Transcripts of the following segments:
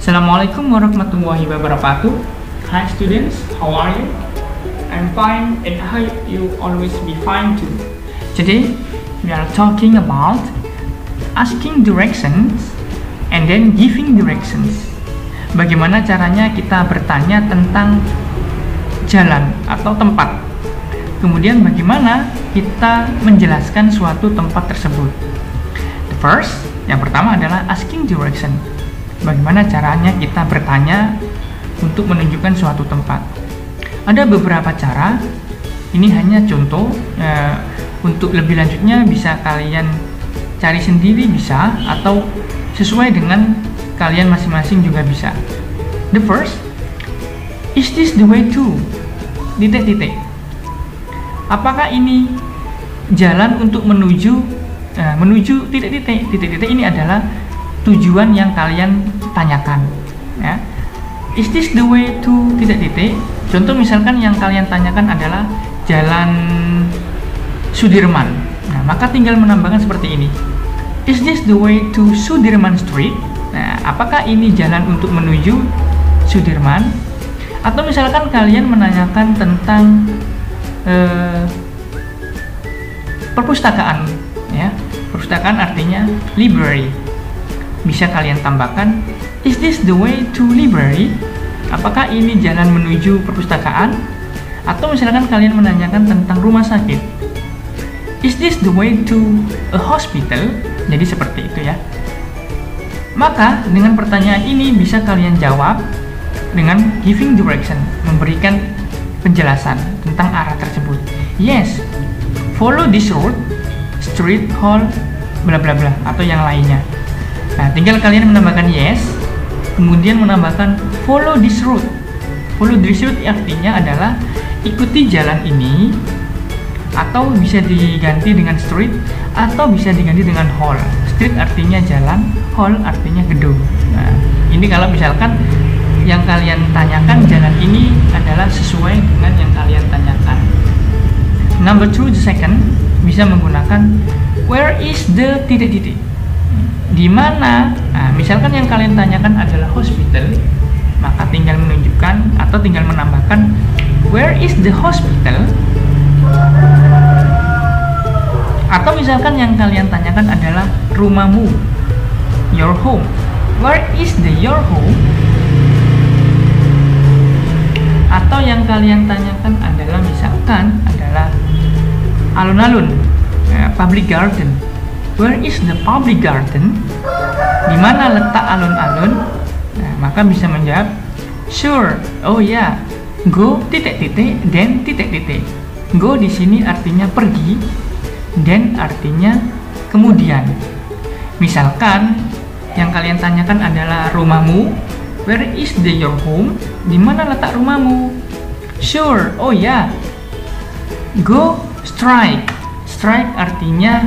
Assalamualaikum warahmatullahi wabarakatuh. Hi students, how are you? I'm fine and I hope you always be fine too. Today we are talking about asking directions and then giving directions. Bagaimana caranya kita bertanya tentang jalan atau tempat. Kemudian bagaimana kita menjelaskan suatu tempat tersebut. The first, yang pertama adalah asking direction. Bagaimana caranya kita bertanya untuk menunjukkan suatu tempat. Ada beberapa cara. Ini hanya contoh. Untuk lebih lanjutnya bisa kalian cari sendiri bisa, atau sesuai dengan kalian masing-masing juga bisa. The first, is this the way to? Titik-titik. Apakah ini jalan untuk menuju titik-titik? Titik-titik ini adalah tujuan yang kalian tanyakan, ya. Is this the way to titik-titik? Contoh misalkan yang kalian tanyakan adalah Jalan Sudirman. Nah, maka tinggal menambahkan seperti ini. Is this the way to Sudirman Street? Nah, apakah ini jalan untuk menuju Sudirman? Atau misalkan kalian menanyakan tentang perpustakaan, ya. Perpustakaan artinya library. Bisa kalian tambahkan, is this the way to library? Apakah ini jalan menuju perpustakaan? Atau misalkan kalian menanyakan tentang rumah sakit, is this the way to a hospital? Jadi seperti itu, ya. Maka dengan pertanyaan ini bisa kalian jawab dengan giving direction, memberikan penjelasan tentang arah tersebut. Yes, follow this road, street, hall, bla bla bla, atau yang lainnya. Nah, tinggal kalian menambahkan yes, kemudian menambahkan follow this route. Follow this route artinya adalah ikuti jalan ini, atau bisa diganti dengan street, atau bisa diganti dengan hall. Street artinya jalan, hall artinya gedung. Nah, ini kalau misalkan yang kalian tanyakan jalan ini adalah sesuai dengan yang kalian tanyakan. Number two, the second, bisa menggunakan where is the titik-titik. Di mana? Nah, misalkan yang kalian tanyakan adalah hospital, maka tinggal menunjukkan atau tinggal menambahkan where is the hospital. Atau misalkan yang kalian tanyakan adalah rumahmu, your home. Where is the your home? Atau yang kalian tanyakan adalah misalkan adalah alun-alun, public garden. Where is the public garden? Di mana letak alun-alun? Nah, maka bisa menjawab sure. Oh ya, go titik-titik then titik-titik. Go di sini artinya pergi, then artinya kemudian. Misalkan yang kalian tanyakan adalah rumahmu, where is the your home? Di mana letak rumahmu? Sure. Oh ya, go straight. Straight artinya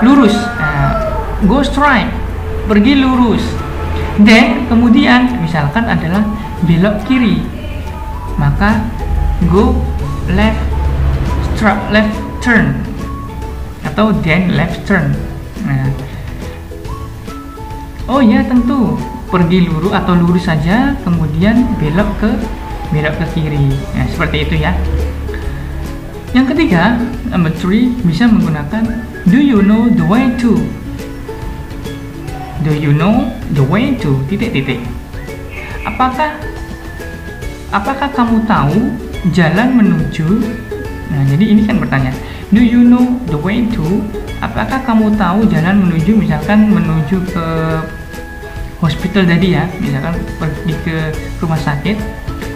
lurus. Nah, go straight, pergi lurus. Then kemudian misalkan adalah belok kiri, maka go left turn, atau then left turn. Nah, oh ya, tentu pergi lurus atau lurus saja, kemudian belok ke kiri. Nah, seperti itu, ya. Yang ketiga, number three, bisa menggunakan do you know the way to? Do you know the way to titik-titik? Apakah kamu tahu jalan menuju? Nah, jadi ini kan bertanya, do you know the way to? Apakah kamu tahu jalan menuju, misalkan menuju ke hospital tadi, ya, misalkan pergi ke rumah sakit.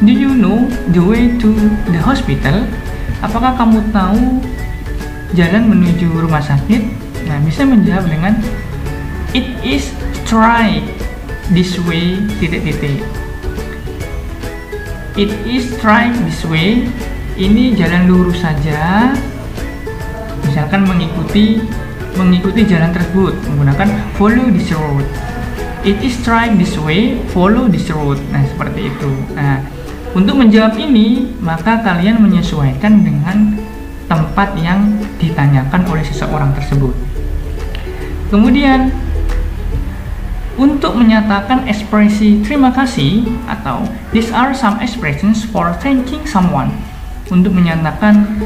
Do you know the way to the hospital? Apakah kamu tahu jalan menuju rumah sakit? Nah, bisa menjawab dengan it is straight this way titik-titik. It is straight this way. Ini jalan lurus saja. Misalkan mengikuti jalan tersebut menggunakan follow this road. It is straight this way, follow this road. Nah, seperti itu. Nah, untuk menjawab ini, maka kalian menyesuaikan dengan tempat yang ditanyakan oleh seseorang tersebut. Kemudian Untuk menyatakan ekspresi terima kasih, atau these are some expressions for thanking someone. Untuk menyatakan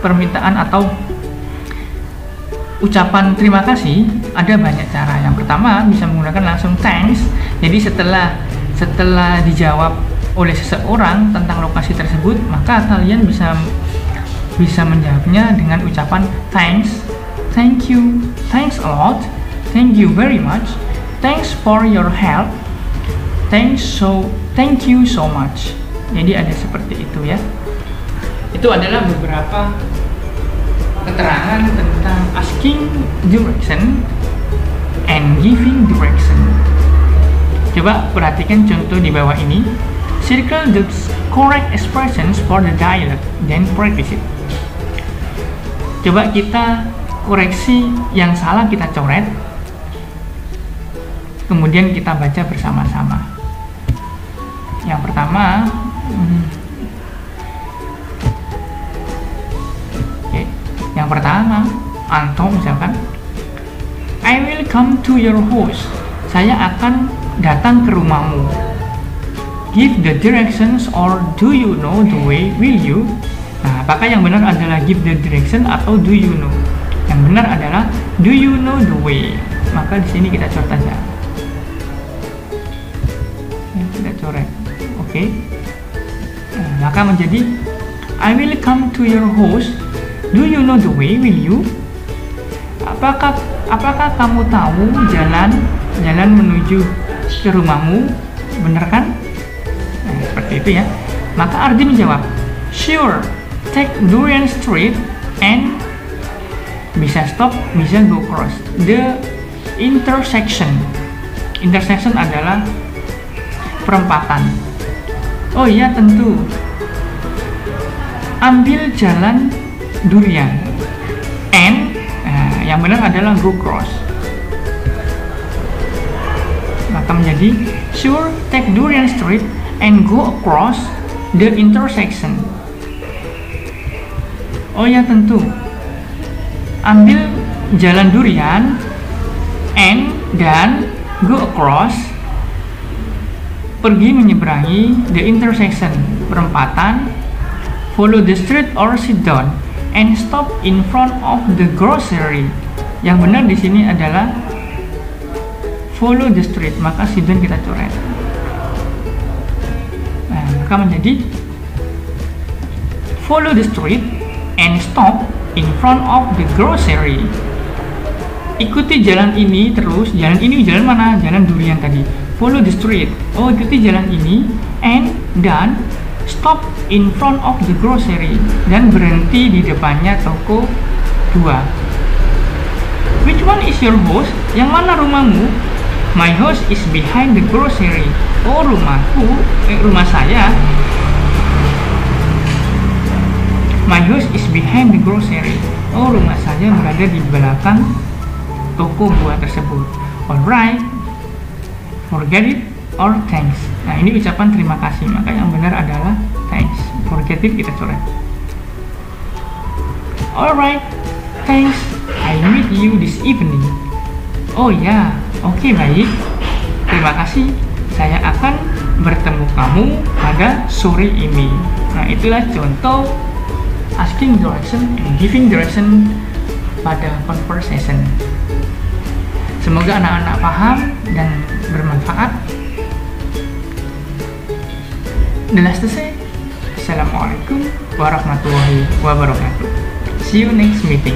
permintaan atau ucapan terima kasih, ada banyak cara. Yang pertama bisa menggunakan langsung thanks. Jadi setelah dijawab oleh seseorang tentang lokasi tersebut, maka kalian bisa menjawabnya dengan ucapan thanks, thank you, thanks a lot, thank you very much, thanks for your help, thank you so much. Jadi ada seperti itu ya. Itu adalah beberapa keterangan tentang asking direction and giving direction. Coba perhatikan contoh di bawah ini. Circle the correct expressions for the dialogue, then practice it. Coba kita koreksi yang salah, kita coret, kemudian kita baca bersama-sama. Yang pertama, Anto misalkan, I will come to your house. Saya akan datang ke rumahmu. Give the directions or do you know the way, will you? Nah, apakah yang benar adalah give the direction atau do you know? Yang benar adalah do you know the way. Maka di sini kita coret aja. Kita coret. Oke. Nah, maka menjadi I will come to your house. Do you know the way, will you? Apakah kamu tahu jalan menuju ke rumahmu? Benar kan? Nah, seperti itu ya. Maka Ardi menjawab, sure, take Durian Street and bisa stop, bisa go cross. The intersection. Intersection adalah perempatan. Oh iya, tentu. Ambil jalan Durian. And yang benar adalah go cross. Maka menjadi sure, take Durian Street and go across the intersection. Oh ya, tentu. Ambil jalan Durian and dan go across, pergi menyeberangi the intersection, perempatan. Follow the street or sit down and stop in front of the grocery. Yang benar di sini adalah follow the street, maka sit down kita coret. Nah, maka menjadi follow the street and stop in front of the grocery. Ikuti jalan ini terus. Jalan ini jalan mana? Jalan Durian tadi. Follow the street. Oh, ikuti jalan ini and dan stop in front of the grocery, dan berhenti di depannya toko 2. Which one is your house? Yang mana rumahmu? My house is behind the grocery. Oh, rumah saya. My house is behind the grocery. Oh, rumah saya berada di belakang toko buah tersebut. Alright, forget it or thanks. Nah, ini ucapan terima kasih, maka yang benar adalah thanks. Forget it kita coret. Alright, thanks. I meet you this evening. Oh ya, oke, baik. Terima kasih. Saya akan bertemu kamu pada sore ini. Nah, itulah contoh asking direction and giving direction pada conversation. Semoga anak-anak paham dan bermanfaat. The last to say, Assalamualaikum warahmatullahi wabarakatuh. See you next meeting.